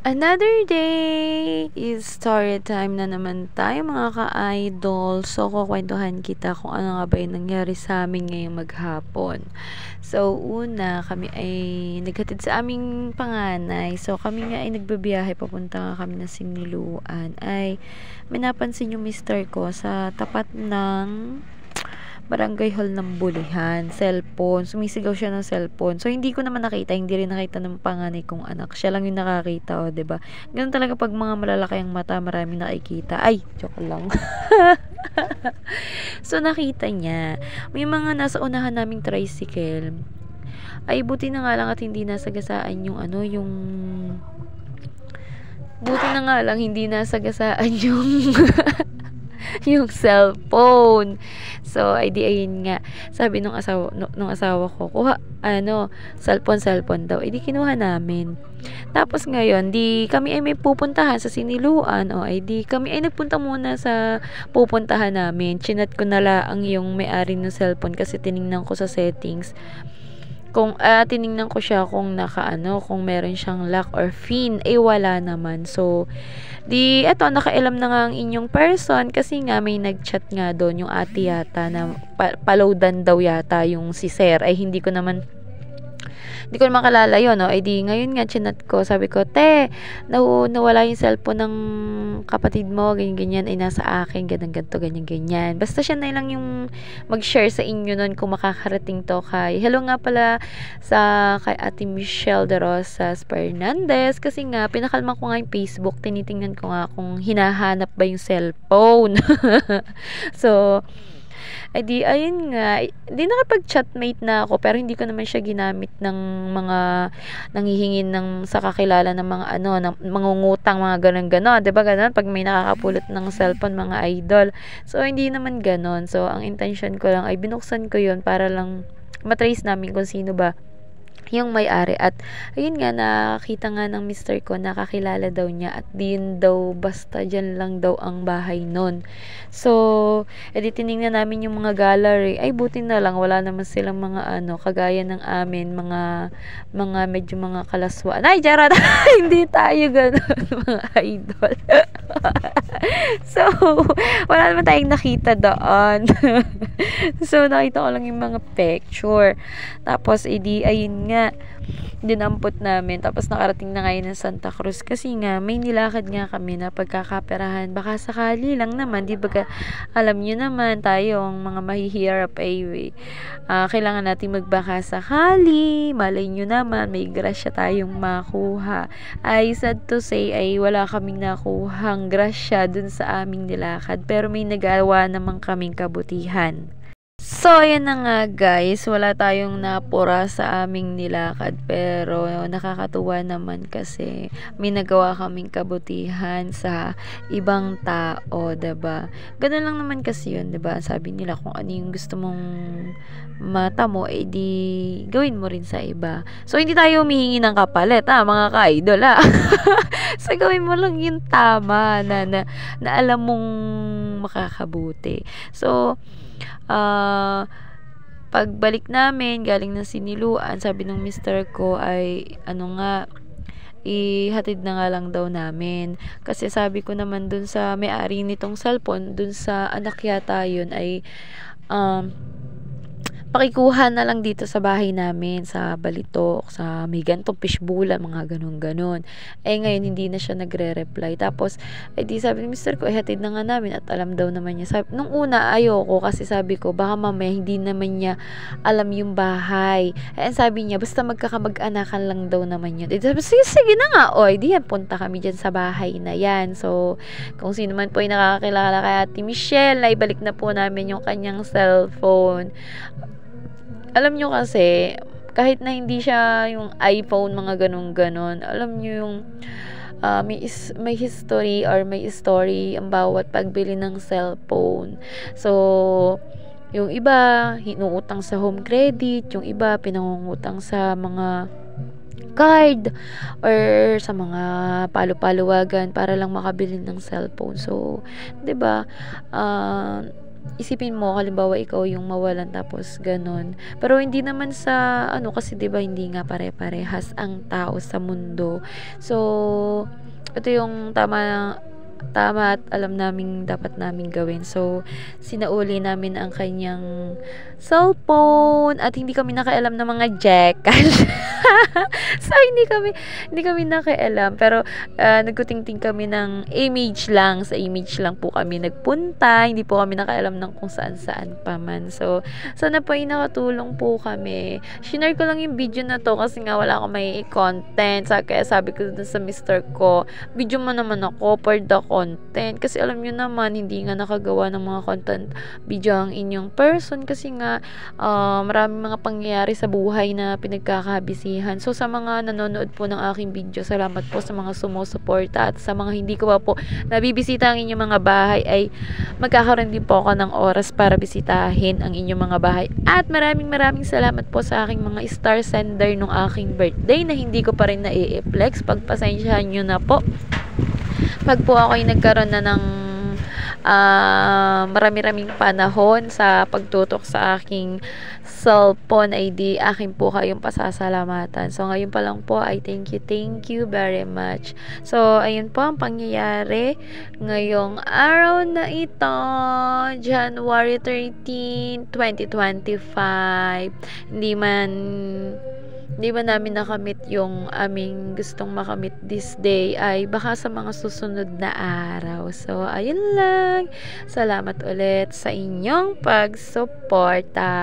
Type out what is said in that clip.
Another day is story time na naman tayo mga ka-idol. So, kukwentuhan kita kung ano nga ba yung nangyari sa amin ngayong maghapon. So, una, kami ay naghatid sa aming panganay. So, kami nga ay nagbabiyahe, papunta nga kami na Siniluan. Ay, may napansin yung mister ko sa tapat ng barangay hall ng Bulihan, cellphone. Sumisigaw siya ng cellphone. So, hindi ko naman nakita, hindi rin nakita ng panganay kong anak. Siya lang yung nakakita, o, 'di ba? Ganun talaga pag mga malalaki ang mata, marami nakikita. Ay, joke lang. So, nakita niya. May mga nasa unahan naming tricycle. Ay, buti na nga lang at hindi nasagasaan yung buti na nga lang hindi nasagasaan yung yung cellphone. So, ay di ayun nga. Sabi nung asawa ko, kuha, cellphone daw. Ay di kinuha namin. Tapos ngayon, di kami ay may pupuntahan sa Siniluan. O, ay di kami ay nagpunta muna sa pupuntahan namin. Chinat ko na lang yung may-ari ng cellphone kasi tiningnan ko sa settings. Kung tiningnan ko siya kung kung meron siyang lock or pin, wala naman. So, di eto nakailam na nga ang inyong person kasi nga may nag-chat nga doon yung ate yata na paloadan daw yata yung si sir. Ay hindi ko naman kalala yun, no? Ay di, ngayon nga, chinat ko, sabi ko, nawala yung cellphone ng kapatid mo, ganyan, ay nasa akin, ganito, ganyan. Basta siya na lang yung mag-share sa inyo nun kung makakarating to kay, hello nga pala kay Ate Michelle de Rosas Fernandez, kasi nga, pinakalma ko nga yung Facebook, tinitingnan ko nga kung hinahanap ba yung cellphone. So, ay di, ayun nga, di nakapag-chatmate na ako, pero hindi ko naman siya ginamit ng mga nanghihingin sa kakilala ng mga ng mangungutang, mga ganon, 'di ba ganon? Pag may nakakapulot ng cellphone, mga idol. So, hindi naman ganon. So, ang intention ko lang ay binuksan ko yun para lang matrace namin kung sino ba yung may-ari. At ayun nga, nakita nga ng mister ko, nakakilala daw niya at din daw basta dyan lang daw ang bahay nun. So, edi tinignan namin yung mga gallery. Ay, buti na lang wala naman silang mga kagaya ng amin, mga medyo mga kalaswaan. Ay, charot! Hindi tayo ganun, mga idol. So, wala naman tayong nakita doon. So, nakita ko lang yung mga picture. Tapos, ayun nga, dinampot namin. Tapos, nakarating na ngayon ng Santa Cruz. Kasi nga, may nilakad nga kami na pagkakaperahan. Baka sakali lang naman. Di ba, alam nyo naman, tayong mga mahihirap kailangan natin magbaka sakali. Malay nyo naman, may grasya tayong makuha. Ay, sad to say, ay wala kaming nakuhang grasya dun sa aming nilakad. Pero may nagawa naman kaming kabutihan. So, ayan na nga guys, wala tayong napura sa aming nilakad, pero nakakatuwa naman kasi may nagawa kaming kabutihan sa ibang tao, 'di ba? Ganun lang naman kasi 'yun, 'di ba? Sabi nila kung ano yung gusto mong mata mo, di gawin mo rin sa iba. So, hindi tayo humihingi ng kapalit, mga ka-idol, So, gawin mo lang yung tama na alam mong makakabuti. So, pagbalik namin galing ng Siniluan, sabi ng mister ko ay ihatid na nga lang daw namin kasi sabi ko naman dun sa may-ari nitong cellphone, dun sa anak yata yun, ay pakikuha na lang dito sa bahay namin sa Balitok, sa may gantong fishbowlan, mga ganon. Ngayon hindi na siya nagre-reply. Tapos di sabi ni mister ko, hatid na nga namin at alam daw naman niya. Nung una ayoko kasi sabi ko baka mamaya hindi naman niya alam yung bahay. Sabi niya basta magkakamag-anakan lang daw naman yun. Sabi, sige na nga, di yan, punta kami dyan sa bahay na yan. So, kung sino man po ay nakakakilala kay Ate Michelle, na ibalik na po namin yung kanyang cellphone. Alam nyo kasi, kahit na hindi siya yung iPhone, mga ganon, alam nyo yung may history or may story ang bawat pagbili ng cellphone. So, yung iba, hinuutang sa home credit, yung iba, pinangungutang sa mga card or sa mga palu-paluwagan para lang makabili ng cellphone. So, 'di ba? isipin mo halimbawa ikaw yung mawalan tapos gano'n. Pero hindi naman sa ano kasi 'di ba hindi nga pare-parehas ang tao sa mundo. So, ito yung tama tama at alam naming dapat naming gawin. So, sinauli namin ang kanyang cellphone at hindi kami nakialam ng mga Gcash. So, hindi kami nakialam. Pero, nagkutingting kami ng image lang. Sa image lang po kami nagpunta. Hindi po kami nakialam ng kung saan-saan pa man. So, sana po ay nakatulong po kami. Shinare ko lang yung video na to kasi nga wala akong may content. Kaya sabi ko dun sa mister ko, video mo naman ako for the content. Kasi alam nyo naman, hindi nga nakagawa ng mga content video ang inyong person kasi nga maraming mga pangyayari sa buhay na pinagkakabisihan. So, sa mga nanonood po ng aking video, salamat po sa mga sumusuporta at sa mga hindi ko pa po nabibisita ang inyong mga bahay ay magkakaroon din po ako ng oras para bisitahin ang inyong mga bahay. At maraming salamat po sa aking mga star sender nung aking birthday na hindi ko pa rin na-i-flex. Pagpasensyahan nyo na po. Pag po ako ay nagkaroon na ng marami-raming panahon sa pagtutok sa aking cellphone ay di akin po kayong pasasalamatan. So, ngayon pa lang po ay thank you very much. So, ayun po ang pangyayari ngayong araw na ito, January 13, 2025. Hindi man namin nakamit yung aming gustong makamit this day ay baka sa mga susunod na araw. So, ayun lang. Salamat ulit sa inyong pagsuporta.